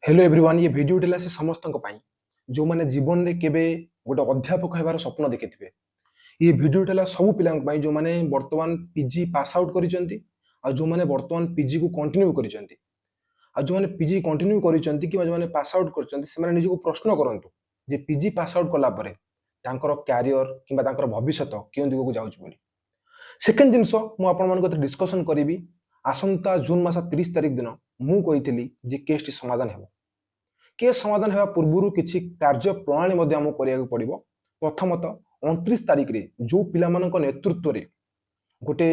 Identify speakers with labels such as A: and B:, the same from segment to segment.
A: Hello everyone ये video टेला से समस्त जो माने जीवन में केबे गोटे अध्यापक हेबार स्वप्न देखिथिबे ये वीडियो टेला सब पिला जो माने वर्तमान पीजी पास आउट करिसेंती आ जो माने वर्तमान पीजी को कंटिन्यू करिसेंती आ जो माने पीजी कंटिन्यू करिसेंती कि जो माने पास आउट करिसेंती से माने निजको प्रश्न करंतु जे पीजी पास आउट कला परे तांकर कैरियर किबा तांकर भविष्यत केउ दिगो को जाउछ बोली सेकेंड जिंस मु आपण मान को डिस्कशन करिवि आसंता जून मास 30 तारिख दिन मु कहितली जे केस टी समाधान हेबो केस समाधान हेबा पूर्वरु किछि कार्य प्रणाली मध्ये हमु करिया पड़िबो प्रथमतः 29 तारिख रे जो पिलामानक नेतृत्व रे गोटे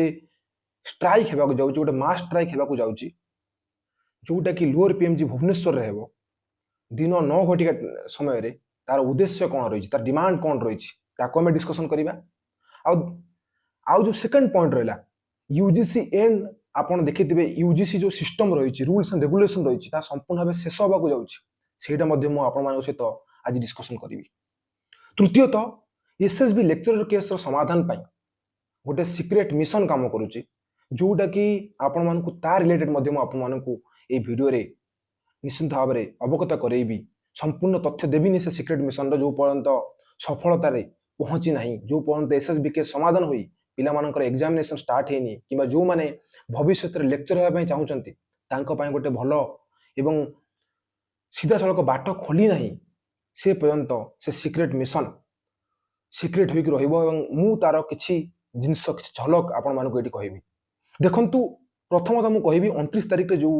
A: स्ट्राइक हेबाकु जाउची गोटे मास स्ट्राइक हेबाकु जाउची जोटा कि लोअर पीएमजी भुवनेश्वर रे हेबो दिन 9 घटिका समय रे तार उद्देश्य कोन रहिछि तार डिमांड कोन रहिछि ताको हम डिस्कशन करिबा आ आउ जो सेकंड पॉइंट रहला यूजीसी एंड आपण देखिथिबे यूजीसी जो सिस्टम रहिछि रूल्स एंड रेगुलेशन रहिछि ता संपूर्ण भाबे शेष होबाकु जाउछि सेटा मध्ये मु आपण मानक सहित आज डिस्कशन करिवि तृतीयतः एसएसबी लेक्चरर केस रो समाधान पई गोटे सीक्रेट मिशन काम करूछि जोटा कि आपण मानकु ता रिलेटेड मध्ये मु आपण मानकु ए वीडियो रे निश्चित भाव में अवगत करेबी संपूर्ण तथ्य देविनी से सीक्रेट मिशन जो पर्यंत सफलता रे पहुंची नहीं जो पर्यंत एसएसबी के समाधान हुई पिला मानकर एग्जामिनेशन स्टार्ट हेनी किबा जो माने भविष्य रे लेक्चर हेबा पई चाहुचंती तांको पई गोटे भलो एवं सीधा सड़क बाट खोली नहीं से पर्यंत से सीक्रेट मिशन सीक्रेट होइक रहिबो एवं मु तार किछि जिंस किछि झलक आपण मानकु एटी कहबी देखंतु प्रथमतः मु कहबी 29 तारिख रे जो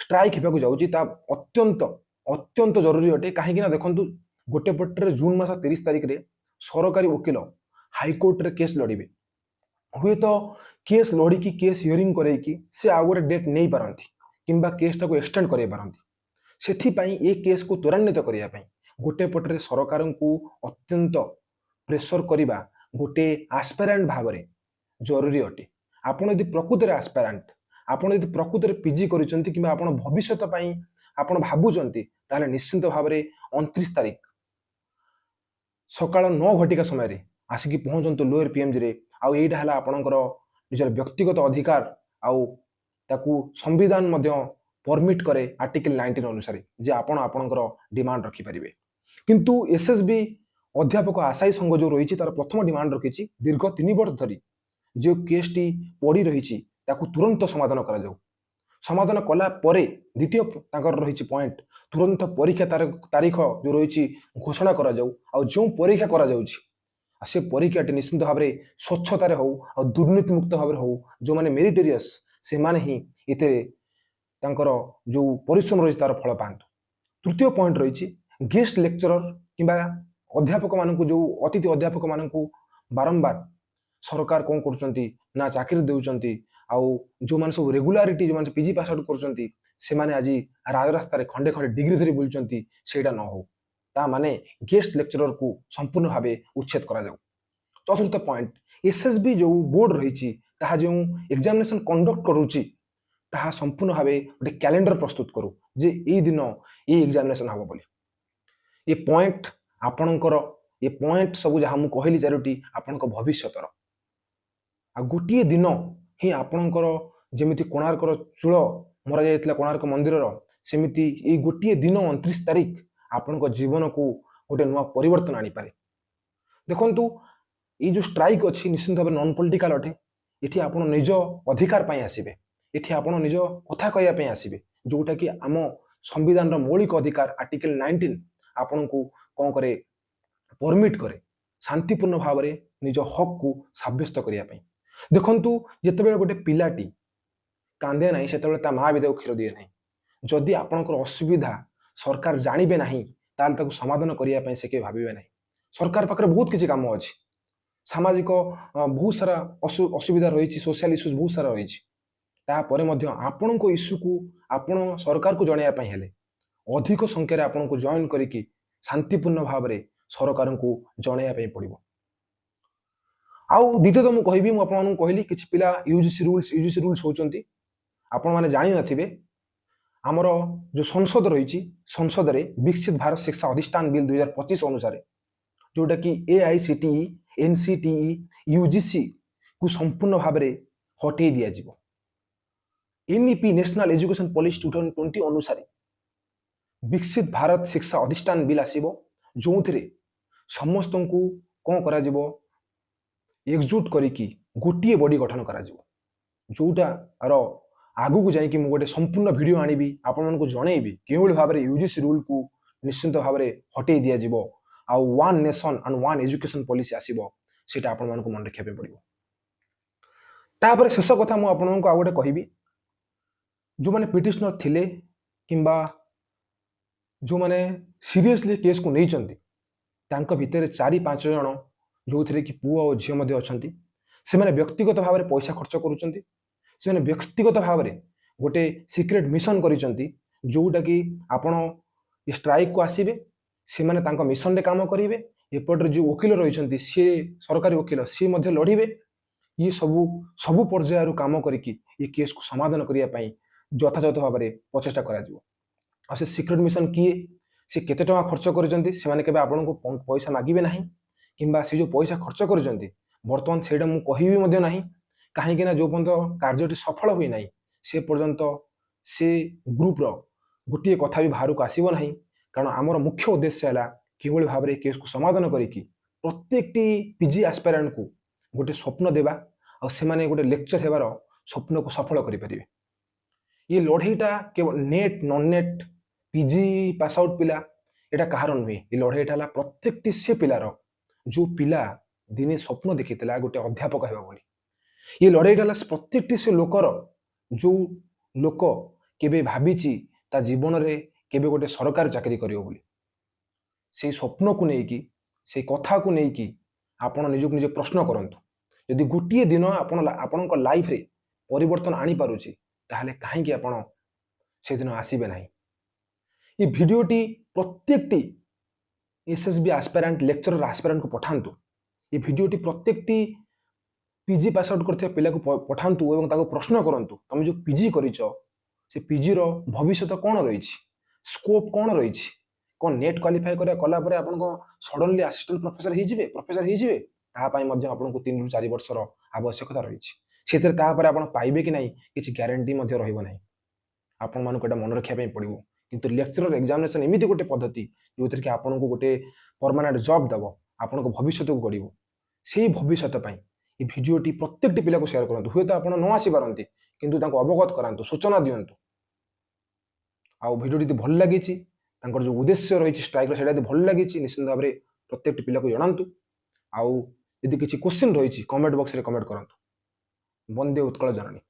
A: स्ट्राइक हेबाकु जाउची ता अत्यंत अत्यंत जरूरी अटे कहीं देखंतु गोटे पटे जून मास 30 तारिख रे सरकारी वकील हाईकोर्ट रे केस लड़िबे हुए तो केस लड़िकी केस हियरिंग करैकी से आ गोटे डेट नहीं पारंती किंबा केस टाको एक्सटेंड करै पारंती सेथिपाई ए केस को त्वरान्वित करिया पई गोटे पटे सरकार को अत्यंत प्रेशर करिबा गोटे एस्पिरेंट भाबरे जरूरी अटे आपण यदि प्रकृत रे एस्पिरेंट आपण यदि प्रकृत रे पीजी करिसंती किबा आपण भविष्यत पई आपण भाबुचंती ताले निश्चित भाव में 29 तारिख सकाळ 9 घटिका समय रे आसिकी पहुंचंतु लोअर पीएमजी रे आउ एटा हला आपणकर निजर व्यक्तिगत अधिकार आउ ताकू संविधान मध्य परमिट करे आर्टिकल 19 अनुसार जे आपण आपणकर डिमांड रखि परिबे किंतु एसएसबी अध्यापक आशायी संघ जो रही तार प्रथम डिमांड रखी दीर्घ 3 वर्ष धरी जो केस टी पड़ी रही ताकू तुरंत समाधान करा जाऊ समाधान कला परे द्वितीय ताकर रही पॉइंट तुरंत परीक्षा तारीख जो रही घोषणा करा जाऊ आ जो परीक्षा करा जाउछि से परीक्षा निश्चित भाव में स्वच्छतार हो आ दुर्नीति मुक्त भाव हो जो माने मेरिटोरियस से माने ही इते तांकर जो परिश्रम रही तार फल पांतु तृतीय पॉइंट रही गेस्ट लेक्चरर किंबा अध्यापक मानकु जो अतिथि अध्यापक मानकु बारंबार सरकार कौन करुचंती ना चाकरी देउचंती आउ जो माने सब रेगुलारिटी जो माने पीजी पास आउट करुचंती से माने आज राजरास्ता रे खंडे खंडे डिग्री धरी बुलचंती सेटा न हो ता माने गेस्ट लेक्चरर को संपूर्ण भावे उच्छेद करा जाऊ चतुर्थ पॉइंट एसएसबी जो बोर्ड रही ताहा जो एग्जामिनेशन कंडक्ट करूची ताहा संपूर्ण भावे गोटे कैलेंडर प्रस्तुत करू जे ए दिन ए एग्जामिनेशन हबो बोली ये पॉइंट आपणकर ये पॉइंट सब जहाँ मु कहली चारोटी आपणक भविष्यतर आ गोटे दिन ही आपणकर जेमिति कोणार्कर चूल मरा जाइतला कोणार्क मंदिरर सेमिति ए गोटे दिन 29 तारिख आपणक जीवन को गोटे नुआ परिवर्तन आनी पारे देखंतु ये जो स्ट्राइक अच्छी निश्चित भाव नॉन पॉलिटिकल अटे एठी आपण निज अधिकार पई आसीबे एठी आपण निज कथा कहया पई आसीबे जोटा कि आम संविधान रो मौलिक अधिकार आर्टिकल 19 आपण को कोन करे परमिट करे शांतिपूर्ण भाव में निज हक को साब्यस्त करिया पई देखंतु जेतेबेले गोटे पिलाटी कांदे नाही सेतेबेले ता मां भी देउ खीर दिए नाही जदि आपणकर असुविधा सरकार जानिबे नाही ताल ताकू समाधान करिया पई से के भाबिबे नाही सरकार पाखरे बहुत किछि काम अछि सामाजिक बहुत सारा असुविधा रही सोशल इश्यूज बहुत सारा रही तापर आपण को इश्यू को आपण सरकार को जणाया पई हेले अधिक संख्यार आपण को जॉइन करिकी शांतिपूर्ण भाव में सरकार को जणाया पई पड़िबो आउ द्वितीयतः मु कहबी मु आपण कहली किछि पिला यूजीसी रूल्स होचंती आपण माने जानि नथिबे आमर जो संसद रही संसद रे विकसित भारत शिक्षा अधिष्ठान बिल 2025 अनुसार जोटा कि एआईसीटीई एनसीटीई यूजीसी को संपूर्ण भाव में हटे दिया एनईपी नेशनल एजुकेशन पॉलिसी 2020 अनुसार विकसित भारत शिक्षा अधिष्ठान बिल आसीबो जोउथिरे समस्तंकु कौन कराजिबो एकजुट करिकी गोटिए बॉडी गठन कराजिबो जोटा आर आगु को जाइकी मु गोटे संपूर्ण वीडियो आनिबी आपण मानकु जणेबी केउल भाबरे यूजीसी रूल को निश्चित भाबरे हटेई दिया जिवो आउ one nation and one education policy आसीबो सेटा आपण मानकु मन रखिया पे पड़िबो तापर शेष कथा मु आपण मानकु आ गोटे कहिबी जो माने पिटिशनर थिले किंबा जो माने सीरियसली केस को नहीं चंती तांका भितर 4-5 जण जो थिरे कि पुओ और झियो मध्ये अछंती से माने व्यक्तिगत भाबरे पैसा खर्च करूचंती से माने व्यक्तिगत भाबरे गोटे सिक्रेट मिशन करिचंती जोटा कि आपण स्ट्राइक को आसीबे से माने तांका मिशन रे काम करिवे एपटर जो वकील रहिचंती से सरकारी वकील से मध्ये लढिबे ये सबु पर्यायर काम करिकी ये केस को समाधान करिया पई यथायथ भाबरे प्रचेष्टा करा जिवो आ से सिक्रेट मिशन किए से केते टका खर्च करिसंती से माने केबे आपनको पैसा मागिबे नाही किंबा से जो पैसा खर्च करिसंती वर्तमान सेटा मु कहिबी मध्ये नाही काहे कि ना जो पर्यंत कार्यटी सफल होई नाही से पर्यंत से ग्रुप रो गोटिए कथा भी बाहर को आसीबो नाही कारण हमर मुख्य उद्देश्य हला किभଳି भाबरे केस को समाधान करिकी प्रत्येकटी पीजी एस्पिरेंट को गोटे स्वप्न देबा आ से माने गोटे लेक्चर हेबार स्वप्न को सफल करि परिबे ये लड़ाईटा केवल net non net PG pass out पिला एटा कहार नुहे ये लड़ाईटा हला प्रत्येकटी से पिलार जो पिला दिने स्वप्न देखिथिला गोटे अध्यापक हेबा बोली ये लड़ाईटा हला प्रत्येकटी से लोकर जो लोक केबे भाबिची ता जीवन रे केबे गोटे सरकार चाकरी करियो बोली से स्वप्न को नेकी से कथा को नेकी आपण निजक निजे प्रश्न करंतु यदि गोटिए दिन आपण आपणक लाइफ रे परिवर्तन आनी पारुची ताहले काहे कि आपण से दिन आसीबे नाही ये वीडियोटी प्रत्येकटी एसएसबी एस्पिरेंट लेक्चरर एस्पिरेंट को पठांतु ये वीडियोटी प्रत्येकटी पीजी पास आउट करथिया पिला को पठांतु एवं ताको प्रश्न करंतु तुम जो पीजी करिचो से पीजी रो भविष्य कोन रहिछि स्कोप कोन रहिछि कोन नेट क्वालिफाई करे कला परे आपण को सडनली असिस्टेंट प्रोफेसर ही जिवे ता पई मध्ये आपण को 3 रु 4 वर्ष रो आवश्यकता रहिछि सेतिर ता परे आपण पाइबे कि नाही किछि ग्यारंटी मध्ये रहइबो नाही आपण मानको एटा मन रखिया पई पड़िबो किंतु लेक्चरर एग्जामिनेशन एमिति गोटे पद्धति जोतिर कि आपण को गोटे परमानेंट जॉब दबो आपण को भविष्य को गड़िबो सेही भविष्य पई ये वीडियोटी प्रत्येकटी पिला को शेयर करंतु हुए तो आपण न आसी पारंती किंतु तांको अवगत करांतु सूचना दियंतु आ वीडियोटी भल लागिछि तांकर जो उद्देश्य रही स्ट्राइक सेटा यदि भल लगी निश्चित भाव में प्रत्येक पिला को जनातु आउ यदि किसी क्वेश्चन रही कमेंट बॉक्स रे कमेंट करंतु। वंदे उत्कल जननी।